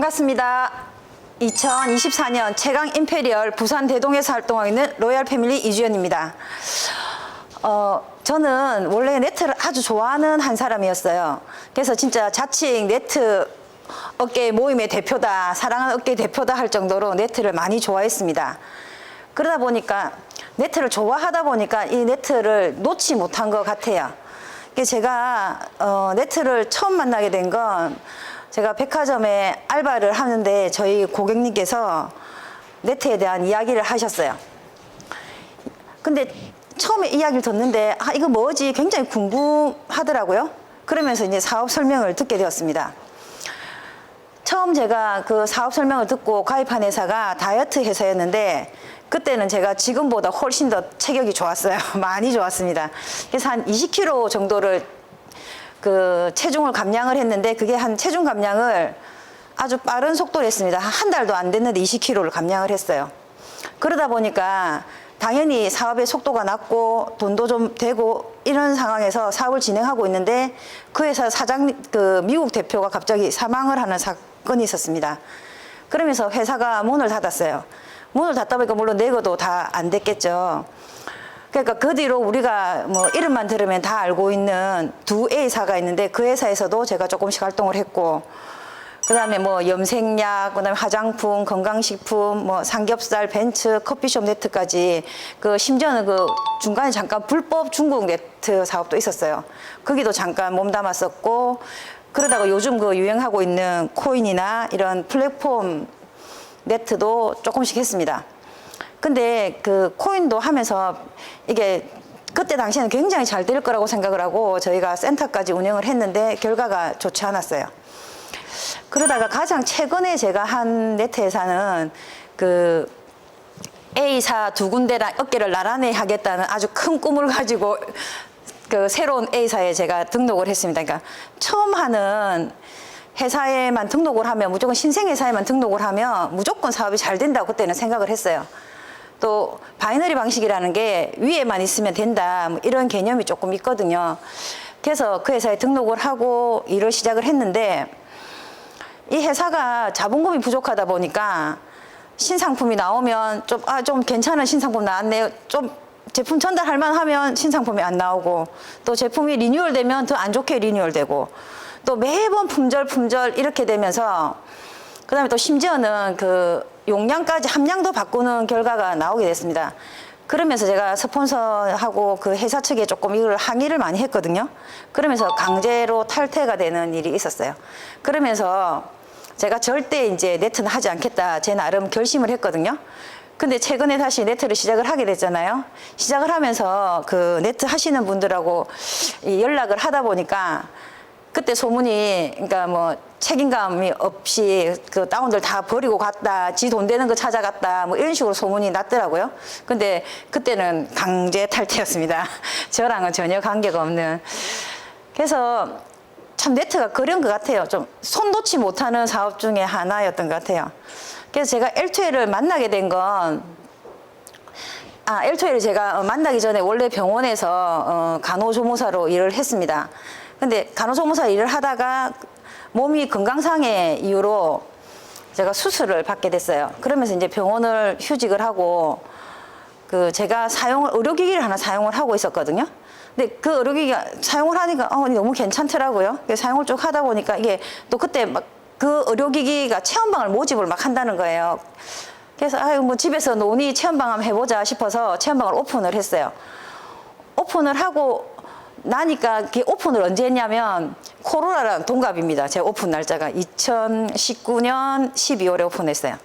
반갑습니다. 2024년 최강 임페리얼 부산 대동에서 활동하고 있는 로얄 패밀리 이주연입니다. 저는 원래 네트를 아주 좋아하는 한 사람이었어요. 그래서 진짜 자칭 네트 업계 모임의 대표다, 사랑하는 업계 대표다 할 정도로 네트를 많이 좋아했습니다. 그러다 보니까 네트를 좋아하다 보니까 이 네트를 놓지 못한 것 같아요. 제가 네트를 처음 만나게 된 건 제가 백화점에 알바를 하는데 저희 고객님께서 네트에 대한 이야기를 하셨어요. 근데 처음에 이야기를 듣는데 이거 뭐지? 굉장히 궁금하더라고요. 그러면서 이제 사업 설명을 듣게 되었습니다. 처음 제가 그 사업 설명을 듣고 가입한 회사가 다이어트 회사였는데 그때는 제가 지금보다 훨씬 더 체격이 좋았어요. 많이 좋았습니다. 그래서 한 20kg 정도를 그 체중을 감량을 했는데 그게 한 체중 감량을 아주 빠른 속도로 했습니다. 한 달도 안 됐는데 20kg를 감량을 했어요. 그러다 보니까 당연히 사업의 속도가 낮고 돈도 좀 되고 이런 상황에서 사업을 진행하고 있는데 그 회사 그 미국 대표가 갑자기 사망을 하는 사건이 있었습니다. 그러면서 회사가 문을 닫았어요. 문을 닫다 보니까 물론 내고도 다 안 됐겠죠. 그러니까 그 뒤로 우리가 뭐 이름만 들으면 다 알고 있는 두 A사가 있는데 그 회사에서도 제가 조금씩 활동을 했고 그다음에 뭐 염색약, 그다음에 화장품, 건강식품, 뭐 삼겹살, 벤츠, 커피숍 네트까지 그 심지어는 그 중간에 잠깐 불법 중국 네트 사업도 있었어요. 거기도 잠깐 몸담았었고 그러다가 요즘 그 유행하고 있는 코인이나 이런 플랫폼 네트도 조금씩 했습니다. 근데 그 코인도 하면서 이게 그때 당시에는 굉장히 잘 될 거라고 생각을 하고 저희가 센터까지 운영을 했는데 결과가 좋지 않았어요. 그러다가 가장 최근에 제가 한 네트 회사는 그 A사 두 군데랑 어깨를 나란히 하겠다는 아주 큰 꿈을 가지고 그 새로운 A사에 제가 등록을 했습니다. 그러니까 처음 하는 회사에만 등록을 하면 무조건 신생회사에만 등록을 하면 무조건 사업이 잘 된다고 그때는 생각을 했어요. 또 바이너리 방식이라는 게 위에만 있으면 된다 뭐 이런 개념이 조금 있거든요. 그래서 그 회사에 등록을 하고 일을 시작을 했는데 이 회사가 자본금이 부족하다 보니까 신상품이 나오면 좀 괜찮은 신상품 나왔네요. 좀 제품 전달할 만하면 신상품이 안 나오고 또 제품이 리뉴얼 되면 더 안 좋게 리뉴얼 되고 또 매번 품절 이렇게 되면서 그다음에 또 심지어는 그 용량까지 함량도 바꾸는 결과가 나오게 됐습니다. 그러면서 제가 스폰서하고 그 회사 측에 조금 이걸 항의를 많이 했거든요. 그러면서 강제로 탈퇴가 되는 일이 있었어요. 그러면서 제가 절대 이제 네트는 하지 않겠다 제 나름 결심을 했거든요. 근데 최근에 다시 네트를 시작을 하게 됐잖아요. 시작을 하면서 그 네트 하시는 분들하고 연락을 하다 보니까 그때 소문이 그러니까 뭐 책임감이 없이 그 다운들 다 버리고 갔다, 지 돈 되는 거 찾아갔다, 뭐 이런 식으로 소문이 났더라고요. 근데 그때는 강제 탈퇴였습니다. 저랑은 전혀 관계가 없는. 그래서 참 네트가 그런 것 같아요. 좀 손 놓지 못하는 사업 중에 하나였던 것 같아요. 그래서 제가 L2L을 만나게 된 건 L2L을 제가 만나기 전에 원래 병원에서 간호조무사로 일을 했습니다. 근데 간호조무사 일을 하다가 몸이 건강상의 이유로 제가 수술을 받게 됐어요. 그러면서 이제 병원을 휴직을 하고 그 제가 의료기기를 하나 사용을 하고 있었거든요. 근데 그 의료기기가 사용을 하니까 너무 괜찮더라고요. 사용을 쭉 하다 보니까 이게 또 그때 막 그 의료기기가 체험방을 모집을 막 한다는 거예요. 그래서 뭐 집에서 노니 체험방 한번 해보자 싶어서 체험방을 오픈을 했어요. 오픈을 하고 나니까 그게 오픈을 언제 했냐면 코로나랑 동갑입니다. 제 오픈 날짜가 2019년 12월에 오픈했어요.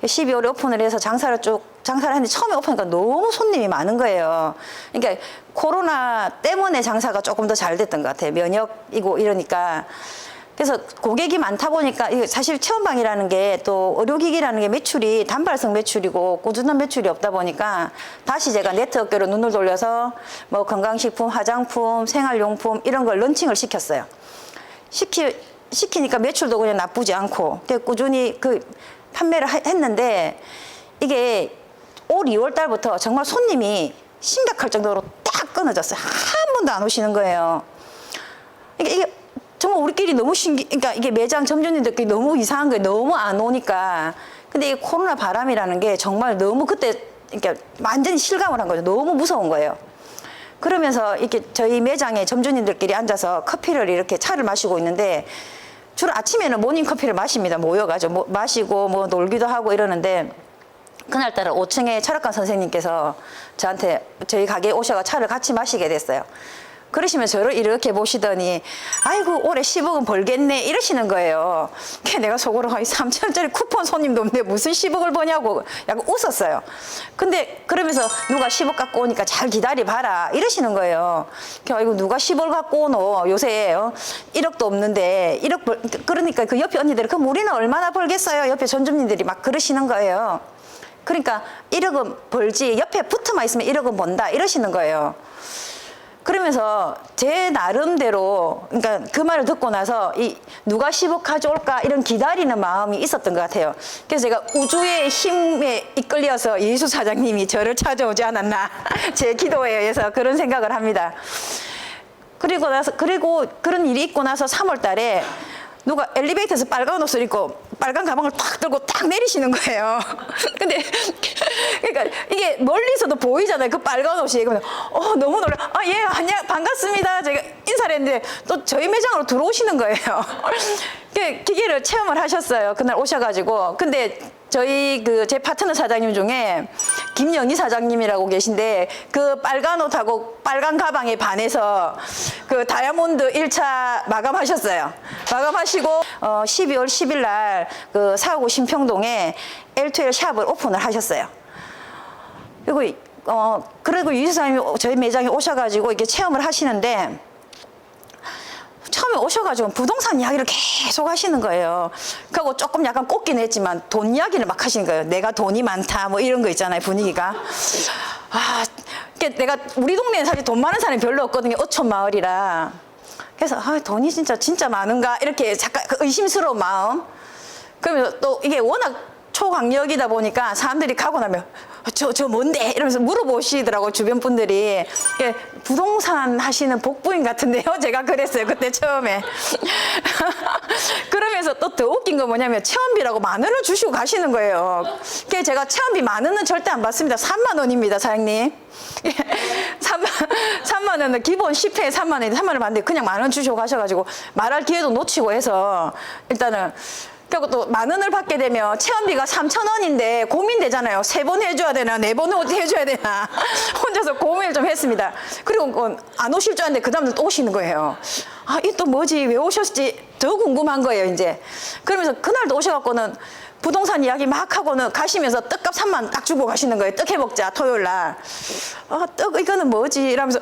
12월에 오픈을 해서 장사를 했는데 처음에 오픈하니까 너무 손님이 많은 거예요. 그러니까 코로나 때문에 장사가 조금 더 잘 됐던 것 같아요. 면역이고 이러니까. 그래서 고객이 많다 보니까 사실 체험방이라는 게 또 의료기기라는 게 매출이 단발성 매출이고 꾸준한 매출이 없다 보니까 다시 제가 네트 업계로 눈을 돌려서 뭐 건강식품, 화장품, 생활용품 이런 걸 런칭을 시켰어요. 시키니까 매출도 그냥 나쁘지 않고 꾸준히 그 판매를 했는데 이게 올 2월 달부터 정말 손님이 심각할 정도로 딱 끊어졌어요. 한 번도 안 오시는 거예요. 이게 정말 우리끼리 너무 그러니까 이게 매장 점주님들끼리 너무 이상한 거예요. 너무 안 오니까. 근데 이 코로나 바람이라는 게 정말 너무 그때 그러니까 완전히 실감을 한 거죠. 너무 무서운 거예요. 그러면서 이렇게 저희 매장에 점주님들끼리 앉아서 커피를 이렇게 차를 마시고 있는데 주로 아침에는 모닝커피를 마십니다. 모여가지고 마시고 뭐 놀기도 하고 이러는데 그날따라 5층에 철학관 선생님께서 저한테 저희 가게에 오셔서 차를 같이 마시게 됐어요. 그러시면 저를 이렇게 보시더니 아이고 올해 10억은 벌겠네 이러시는 거예요. 그게 내가 속으로 3,000원짜리 쿠폰 손님도 없는데 무슨 10억을 버냐고 약간 웃었어요. 근데 그러면서 누가 10억 갖고 오니까 잘 기다려봐라 이러시는 거예요. 아이고 누가 10억 갖고 오노 요새 1억도 없는데 1억 그러니까 그 옆에 언니들이 그럼 우리는 얼마나 벌겠어요. 옆에 전주님들이 막 그러시는 거예요. 그러니까 1억은 벌지 옆에 붙어만 있으면 1억은 번다 이러시는 거예요. 그러면서 제 나름대로 그러니까 그 말을 듣고 나서 이 누가 10억 가져올까 이런 기다리는 마음이 있었던 것 같아요. 그래서 제가 우주의 힘에 이끌려서 예수 사장님이 저를 찾아오지 않았나 제 기도에 의해서 그런 생각을 합니다. 그리고 그런 일이 있고 나서 3월 달에 누가 엘리베이터에서 빨간 옷을 입고 빨간 가방을 탁 들고 딱 내리시는 거예요. 근데 그러니까 이게 멀리서도 보이잖아요. 그 빨간 옷이. 그러면 너무 놀라. 아, 예, 안녕, 반갑습니다. 제가 인사를 했는데 또 저희 매장으로 들어오시는 거예요. 기계를 체험을 하셨어요. 그날 오셔가지고. 근데 저희 제 파트너 사장님 중에 김영희 사장님이라고 계신데 그 빨간 옷하고 빨간 가방에 반해서 그 다이아몬드 1차 마감하셨어요. 마감하시고 12월 10일 날 그 사구 신평동에 L2L 샵을 오픈을 하셨어요. 그리고 유 사장님이 저희 매장에 오셔가지고 이렇게 체험을 하시는데 처음에 오셔가지고 부동산 이야기를 계속 하시는 거예요. 그리고 조금 약간 꽂긴 했지만 돈 이야기를 막 하시는 거예요. 내가 돈이 많다 뭐 이런 거 있잖아요. 분위기가. 내가 우리 동네에 사실 돈 많은 사람이 별로 없거든요. 어촌 마을이라. 그래서 돈이 진짜 많은가 이렇게 잠깐 그 의심스러운 마음. 그러면서 또 이게 워낙 초강력이다 보니까 사람들이 가고 나면 저 뭔데? 이러면서 물어보시더라고 주변 분들이. 부동산 하시는 복부인 같은데요. 제가 그랬어요 그때 처음에. 그러면서 또 더 웃긴 건 뭐냐면 체험비라고 10,000원을 주시고 가시는 거예요. 그래서 제가 체험비 10,000원은 절대 안 받습니다. 3만 원입니다 사장님. 3만 원은 기본 10회에 3만 원인데 3만 원을 받는데 그냥 10,000원 주시고 가셔가지고 말할 기회도 놓치고 해서 일단은 그리고 또 10,000원을 받게 되면 체험비가 3,000원인데 고민되잖아요. 3번 해줘야 되나 4번 해줘야 되나 혼자서 고민을 좀 했습니다. 그리고 안 오실 줄 알았는데 그 다음날 또 오시는 거예요. 이 또 뭐지 왜 오셨지 더 궁금한 거예요 이제. 그러면서 그날도 오셔갖고는 부동산 이야기 막 하고는 가시면서 떡값 3만 딱 주고 가시는 거예요. 떡 해먹자 토요일 날. 떡 이거는 뭐지 이러면서.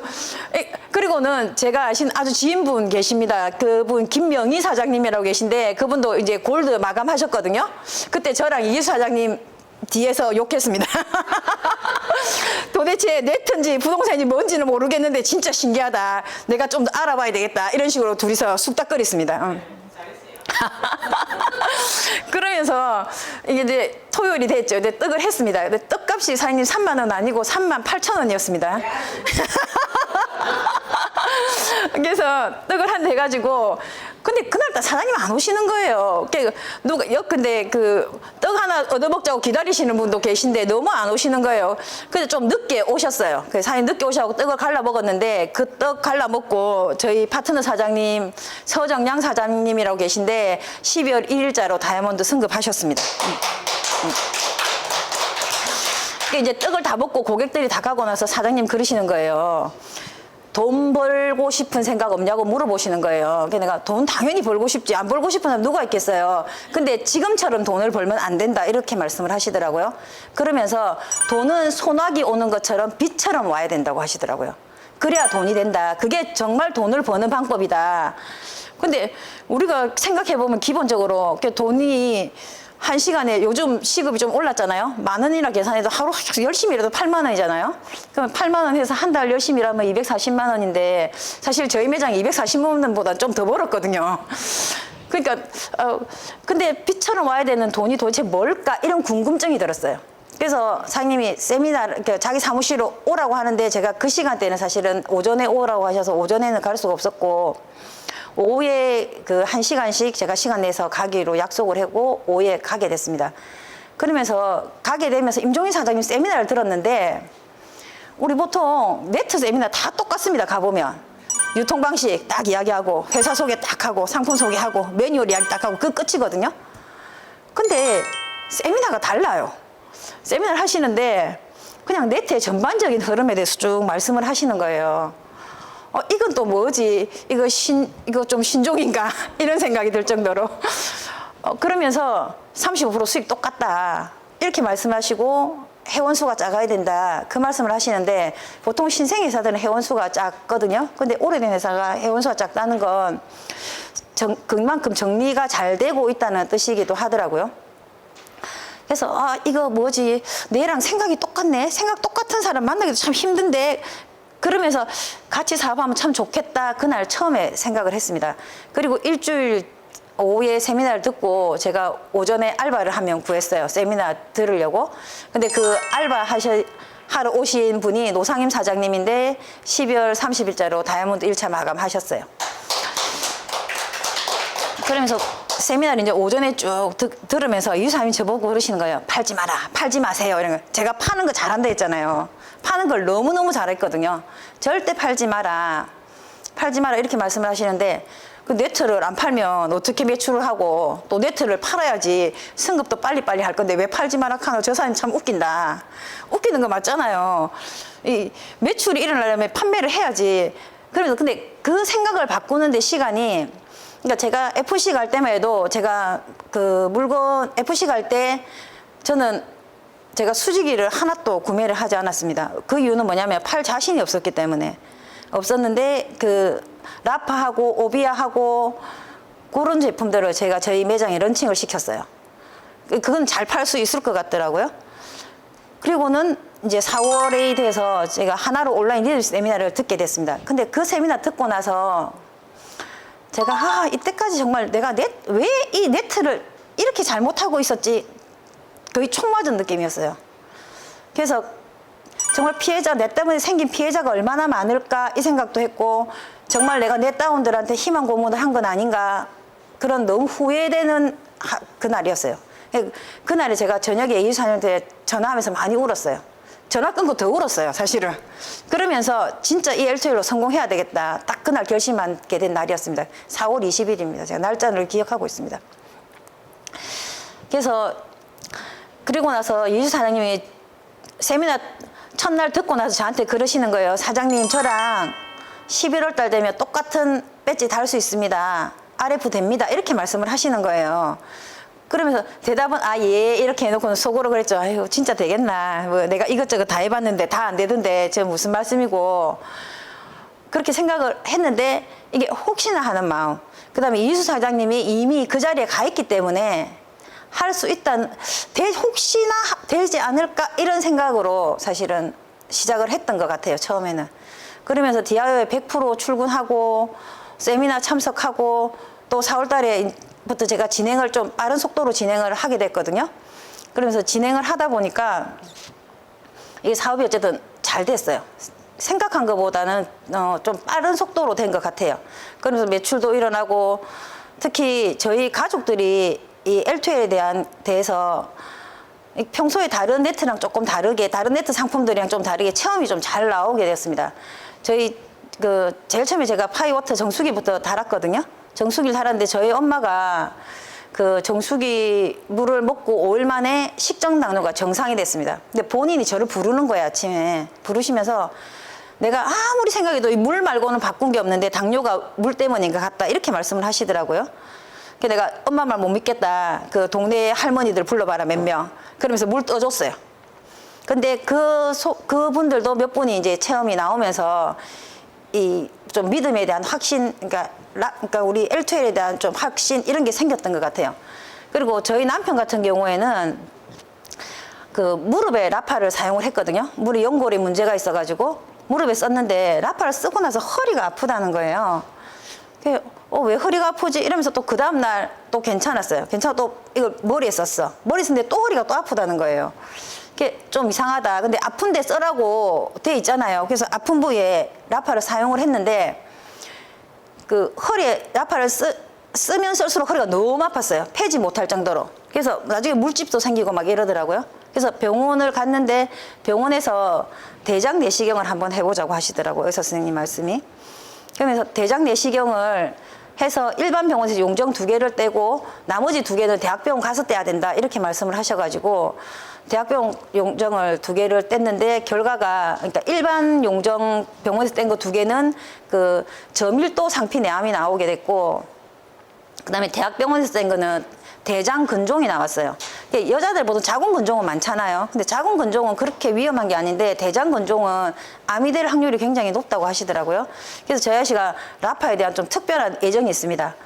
그리고는 제가 아신 아주 지인분 계십니다. 그분 김명희 사장님이라고 계신데 그분도 이제 골드 마감하셨거든요. 그때 저랑 이기수 사장님 뒤에서 욕했습니다. 도대체 네트인지 부동산인지 뭔지는 모르겠는데 진짜 신기하다. 내가 좀 더 알아봐야 되겠다. 이런 식으로 둘이서 쑥닥거렸습니다. 그러면서 이게 이제 토요일이 됐죠. 이제 떡을 했습니다. 근데 떡값이 사장님 3만 원 아니고 38,000원이었습니다. 그래서 떡을 한 대 해가지고 근데 그날따라 사장님 안 오시는 거예요. 근데 떡 하나 얻어먹자고 기다리시는 분도 계신데 너무 안 오시는 거예요. 그래서 좀 늦게 오셨어요. 사장님 늦게 오셔서 떡을 갈라 먹었는데 그 떡 갈라 먹고 저희 파트너 사장님 서정양 사장님이라고 계신데 12월 1일자로 다이아몬드 승급하셨습니다. 이제 떡을 다 먹고 고객들이 다 가고 나서 사장님 그러시는 거예요. 돈 벌고 싶은 생각 없냐고 물어보시는 거예요. 그래서 내가 돈 당연히 벌고 싶지. 안 벌고 싶은 사람 누가 있겠어요. 근데 지금처럼 돈을 벌면 안 된다. 이렇게 말씀을 하시더라고요. 그러면서 돈은 소나기 오는 것처럼 비처럼 와야 된다고 하시더라고요. 그래야 돈이 된다. 그게 정말 돈을 버는 방법이다. 근데 우리가 생각해보면 기본적으로 돈이 한 시간에 요즘 시급이 좀 올랐잖아요. 10,000원이라 계산해도 하루 열심히 일해도 8만 원이잖아요. 그러면 8만 원 해서 한 달 열심히 일하면 240만 원인데 사실 저희 매장이 240만 원보다 좀 더 벌었거든요. 그러니까 근데 빛처럼 와야 되는 돈이 도대체 뭘까 이런 궁금증이 들었어요. 그래서 사장님이 세미나 자기 사무실로 오라고 하는데 제가 그 시간대는 사실은 오전에 오라고 하셔서 오전에는 갈 수가 없었고 오후에 그 1시간씩 제가 시간 내서 가기로 약속을 하고 오후에 가게 됐습니다. 그러면서 가게 되면서 임종인 사장님 세미나를 들었는데 우리 보통 네트 세미나 다 똑같습니다. 가보면 유통 방식 딱 이야기하고 회사 소개 딱 하고 상품 소개하고 매뉴얼 이야기 딱 하고 그 끝이거든요. 근데 세미나가 달라요. 세미나를 하시는데 그냥 네트의 전반적인 흐름에 대해서 쭉 말씀을 하시는 거예요. 이건 또 뭐지? 이거 좀 신종인가? 이런 생각이 들 정도로. 그러면서 35% 수익 똑같다. 이렇게 말씀하시고 회원수가 작아야 된다. 그 말씀을 하시는데 보통 신생회사들은 회원수가 작거든요. 근데 오래된 회사가 회원수가 작다는 건 그만큼 정리가 잘 되고 있다는 뜻이기도 하더라고요. 그래서 이거 뭐지? 내랑 생각이 똑같네? 생각 똑같은 사람 만나기도 참 힘든데 그러면서 같이 사업하면 참 좋겠다. 그날 처음에 생각을 했습니다. 그리고 일주일 오후에 세미나를 듣고 제가 오전에 알바를 한 명 구했어요. 세미나 들으려고. 근데 그 알바 하러 오신 분이 노상임 사장님인데 12월 30일자로 다이아몬드 1차 마감하셨어요. 그러면서 세미나를 이제 오전에 쭉 들으면서 이사님이 저보고 그러시는 거예요. 팔지 마라, 팔지 마세요. 이런 거. 제가 파는 거 잘한다 했잖아요. 파는 걸 너무너무 잘했거든요. 절대 팔지 마라, 팔지 마라 이렇게 말씀을 하시는데 그 네트를 안 팔면 어떻게 매출을 하고 또 네트를 팔아야지 승급도 빨리빨리 할 건데 왜 팔지 마라 하노. 저 사람이 참 웃긴다. 웃기는 거 맞잖아요. 이 매출이 일어나려면 판매를 해야지. 그러면서 근데 그 생각을 바꾸는데 시간이 그러니까 제가 FC 갈 때만 해도 제가 그 물건 FC 갈 때 저는 제가 수지기를 하나도 구매를 하지 않았습니다. 그 이유는 뭐냐면 팔 자신이 없었기 때문에 없었는데 그 라파하고 오비아하고 그런 제품들을 제가 저희 매장에 런칭을 시켰어요. 그건 잘 팔 수 있을 것 같더라고요. 그리고는 이제 4월에 돼서 제가 하나로 온라인 리더 세미나를 듣게 됐습니다. 근데 그 세미나 듣고 나서 제가 이때까지 정말 내가 왜 이 네트를 이렇게 잘못하고 있었지 거의 총 맞은 느낌이었어요. 그래서 정말 피해자, 내 때문에 생긴 피해자가 얼마나 많을까 이 생각도 했고 정말 내가 내 다운들한테 희망 고문을 한 건 아닌가 그런 너무 후회되는 그날이었어요. 그날에 제가 저녁에 이사님한테 전화하면서 많이 울었어요. 전화 끊고 더 울었어요, 사실은. 그러면서 진짜 이 L2L로 성공해야 되겠다. 딱 그날 결심하게 된 날이었습니다. 4월 20일입니다. 제가 날짜를 기억하고 있습니다. 그래서 그리고 나서 이주 사장님이 세미나 첫날 듣고 나서 저한테 그러시는 거예요. 사장님, 저랑 11월 달 되면 똑같은 배지 달 수 있습니다. RF 됩니다. 이렇게 말씀을 하시는 거예요. 그러면서 대답은 예 이렇게 해놓고는 속으로 그랬죠. 아유 진짜 되겠나. 뭐 내가 이것저것 다 해봤는데 다 안 되던데 저 무슨 말씀이고 그렇게 생각을 했는데 이게 혹시나 하는 마음. 그 다음에 이수 사장님이 이미 그 자리에 가 있기 때문에 할 수 있다는 혹시나 되지 않을까 이런 생각으로 사실은 시작을 했던 것 같아요. 처음에는. 그러면서 디아요에 100% 출근하고 세미나 참석하고 또 4월 달에부터 제가 진행을 좀 빠른 속도로 진행을 하게 됐거든요. 그러면서 진행을 하다 보니까 이 사업이 어쨌든 잘 됐어요. 생각한 것보다는 좀 빠른 속도로 된 것 같아요. 그러면서 매출도 일어나고 특히 저희 가족들이 이 L2L에 대해서 평소에 다른 네트랑 조금 다르게 다른 네트 상품들이랑 좀 다르게 체험이 좀 잘 나오게 됐습니다. 저희 제일 처음에 제가 파이워터 정수기부터 달았거든요. 정수기를 달았는데 저희 엄마가 그 정수기 물을 먹고 5일 만에 식정 당뇨가 정상이 됐습니다. 근데 본인이 저를 부르는 거예요. 아침에 부르시면서 내가 아무리 생각해도 이 물 말고는 바꾼 게 없는데 당뇨가 물 때문인 것 같다 이렇게 말씀을 하시더라고요. 그래서 내가 엄마 말 못 믿겠다. 그 동네 할머니들 불러봐라 몇 명. 그러면서 물 떠줬어요. 근데 그분들도 몇 분이 이제 체험이 나오면서 이 좀 믿음에 대한 확신, 그러니까 우리 L2L에 대한 좀 확신 이런 게 생겼던 것 같아요. 그리고 저희 남편 같은 경우에는 그 무릎에 라파를 사용을 했거든요. 무릎 연골에 문제가 있어가지고 무릎에 썼는데 라파를 쓰고 나서 허리가 아프다는 거예요. 왜 허리가 아프지? 이러면서 또 그 다음날 또 괜찮았어요. 또 이걸 머리에 썼어. 머리에 썼는데 또 허리가 또 아프다는 거예요. 이게 좀 이상하다. 근데 아픈데 써라고 돼 있잖아요. 그래서 아픈 부위에 라파를 사용을 했는데 그 허리에 라파를 쓰면 쓸수록 허리가 너무 아팠어요. 펴지 못할 정도로. 그래서 나중에 물집도 생기고 막 이러더라고요. 그래서 병원을 갔는데 병원에서 대장 내시경을 한번 해보자고 하시더라고요. 의사 선생님 말씀이. 그러면서 대장 내시경을 해서 일반 병원에서 용정 2개를 떼고 나머지 2개는 대학병원 가서 떼야 된다 이렇게 말씀을 하셔가지고 대학병원 용정을 2개를 뗐는데 결과가 그러니까 일반 용정 병원에서 뗀 거 2개는 그 저밀도 상피내암이 나오게 됐고 그다음에 대학병원에서 뗀 거는 대장 근종이 나왔어요. 여자들 보통 자궁 근종은 많잖아요. 근데 자궁 근종은 그렇게 위험한 게 아닌데 대장 근종은 암이 될 확률이 굉장히 높다고 하시더라고요. 그래서 저희 아저씨가 라파에 대한 좀 특별한 애정이 있습니다.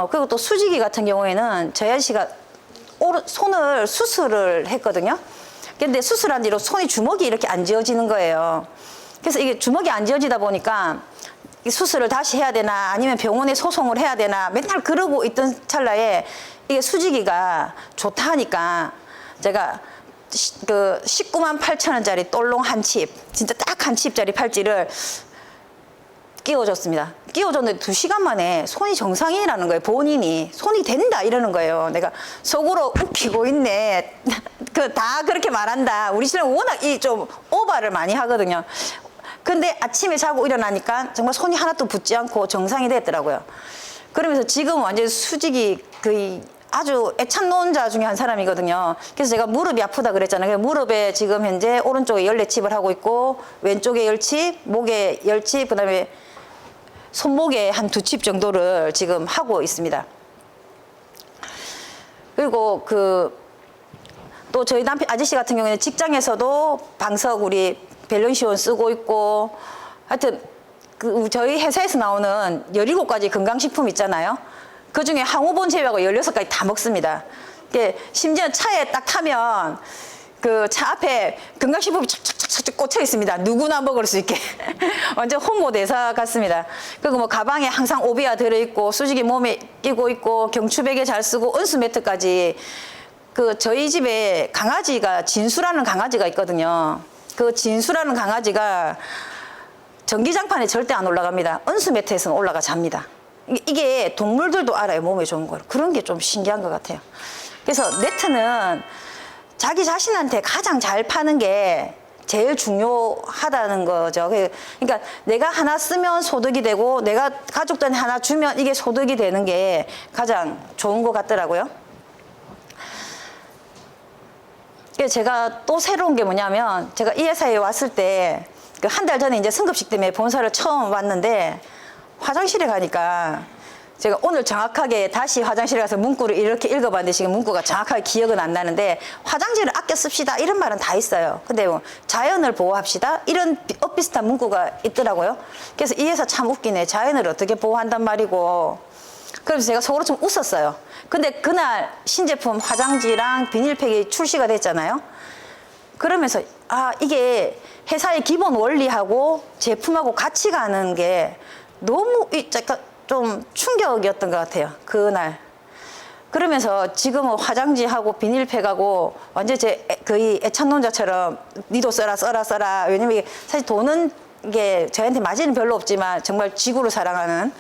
그리고 또 수지기 같은 경우에는 저희 아저씨가 손을 수술을 했거든요. 근데 수술한 뒤로 손이 주먹이 이렇게 안 지어지는 거예요. 그래서 이게 주먹이 안 지어지다 보니까 이 수술을 다시 해야 되나 아니면 병원에 소송을 해야 되나 맨날 그러고 있던 찰나에 이게 수지기가 좋다 하니까 제가 그 19만 8천 원짜리 똘롱 한 칩, 진짜 딱 한 칩짜리 팔찌를 끼워줬습니다. 끼워줬는데 2시간 만에 손이 정상이라는 거예요. 본인이 손이 된다 이러는 거예요. 내가 속으로 웃기고 있네. 다 그렇게 말한다. 우리 신랑 워낙 이 좀 오바를 많이 하거든요. 근데 아침에 자고 일어나니까 정말 손이 하나도 붙지 않고 정상이 됐더라고요. 그러면서 지금 완전 수직이 거의 아주 애찬노자 중에 한 사람이거든요. 그래서 제가 무릎이 아프다 그랬잖아요. 무릎에 지금 현재 오른쪽에 14칩을 하고 있고 왼쪽에 10칩, 목에 10칩, 그다음에 손목에 한 2칩 정도를 지금 하고 있습니다. 그리고 또 저희 남편 아저씨 같은 경우에는 직장에서도 방석 우리 밸런시온 쓰고 있고 하여튼 저희 회사에서 나오는 17가지 건강식품 있잖아요. 그중에 항우본 제외하고 16가지 다 먹습니다. 심지어 차에 딱 타면 그 차 앞에 건강식품이 착착착착 꽂혀 있습니다. 누구나 먹을 수 있게. 완전 홍보대사 같습니다. 그리고 뭐 가방에 항상 오비아 들어있고 수직이 몸에 끼고 있고 경추베개 잘 쓰고 온수 매트까지. 저희 집에 강아지가 진수라는 강아지가 있거든요. 그 진수라는 강아지가 전기장판에 절대 안 올라갑니다. 온수 매트에서는 올라가 잡니다. 이게 동물들도 알아요. 몸에 좋은 걸. 그런 게 좀 신기한 것 같아요. 그래서 네트는 자기 자신한테 가장 잘 파는 게 제일 중요하다는 거죠. 그러니까 내가 하나 쓰면 소득이 되고 내가 가족들한테 하나 주면 이게 소득이 되는 게 가장 좋은 것 같더라고요. 제가 또 새로운 게 뭐냐면 제가 이 회사에 왔을 때 한 달 전에 이제 승급식 때문에 본사를 처음 왔는데 화장실에 가니까 제가 오늘 정확하게 다시 화장실에 가서 문구를 이렇게 읽어봤는데 지금 문구가 정확하게 기억은 안 나는데 화장실을 아껴 씁시다 이런 말은 다 있어요. 근데 뭐 자연을 보호합시다 이런 엇비슷한 문구가 있더라고요. 그래서 이 회사 참 웃기네. 자연을 어떻게 보호한단 말이고. 그래서 제가 속으로 좀 웃었어요. 근데 그날 신제품 화장지랑 비닐팩이 출시가 됐잖아요. 그러면서 이게 회사의 기본 원리하고 제품하고 같이 가는 게 너무 좀 충격이었던 것 같아요. 그날. 그러면서 지금은 화장지하고 비닐팩하고 완전 거의 애찬론자처럼 니도 써라. 왜냐면 이게 사실 돈은 이게 저희한테 맞이는 별로 없지만 정말 지구를 사랑하는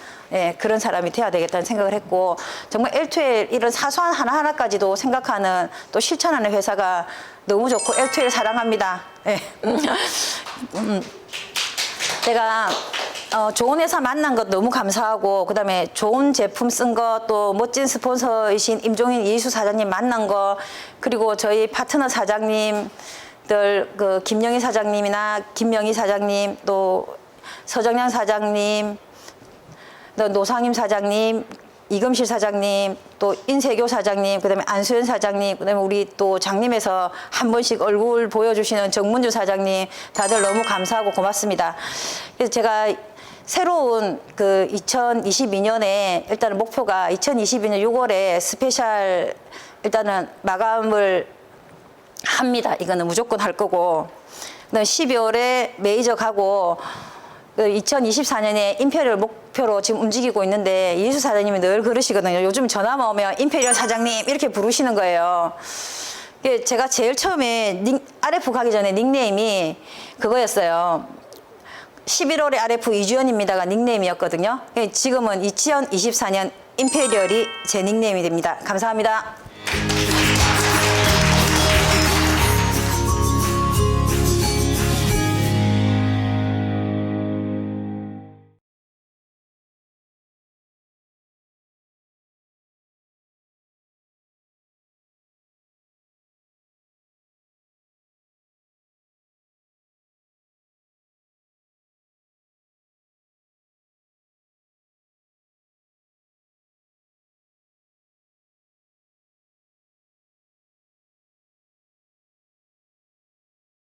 그런 사람이 돼야 되겠다는 생각을 했고 정말 L2L 이런 사소한 하나하나까지도 생각하는 또 실천하는 회사가 너무 좋고 L2L 사랑합니다. 제가 좋은 회사 만난 것 너무 감사하고 그다음에 좋은 제품 쓴 거 또 멋진 스폰서이신 임종인 이희수 사장님 만난 거 그리고 저희 파트너 사장님들 김영희 사장님이나 김명희 사장님 또 서정양 사장님 또 노상임 사장님 이금실 사장님 또 인세교 사장님 그다음에 안수현 사장님 그다음에 우리 또 장님에서 한 번씩 얼굴 보여주시는 정문주 사장님 다들 너무 감사하고 고맙습니다. 그래서 제가 새로운 2022년에 일단은 목표가 2022년 6월에 스페셜 일단은 마감을 합니다. 이거는 무조건 할 거고 12월에 메이저 가고 2024년에 임페리얼 목표로 지금 움직이고 있는데 이희수 사장님이 늘 그러시거든요. 요즘 전화만 오면 임페리얼 사장님 이렇게 부르시는 거예요. 제가 제일 처음에 RF 가기 전에 닉네임이 그거였어요. 11월에 RF 이주연입니다가 닉네임이었거든요. 지금은 2024년 임페리얼이 제 닉네임이 됩니다. 감사합니다.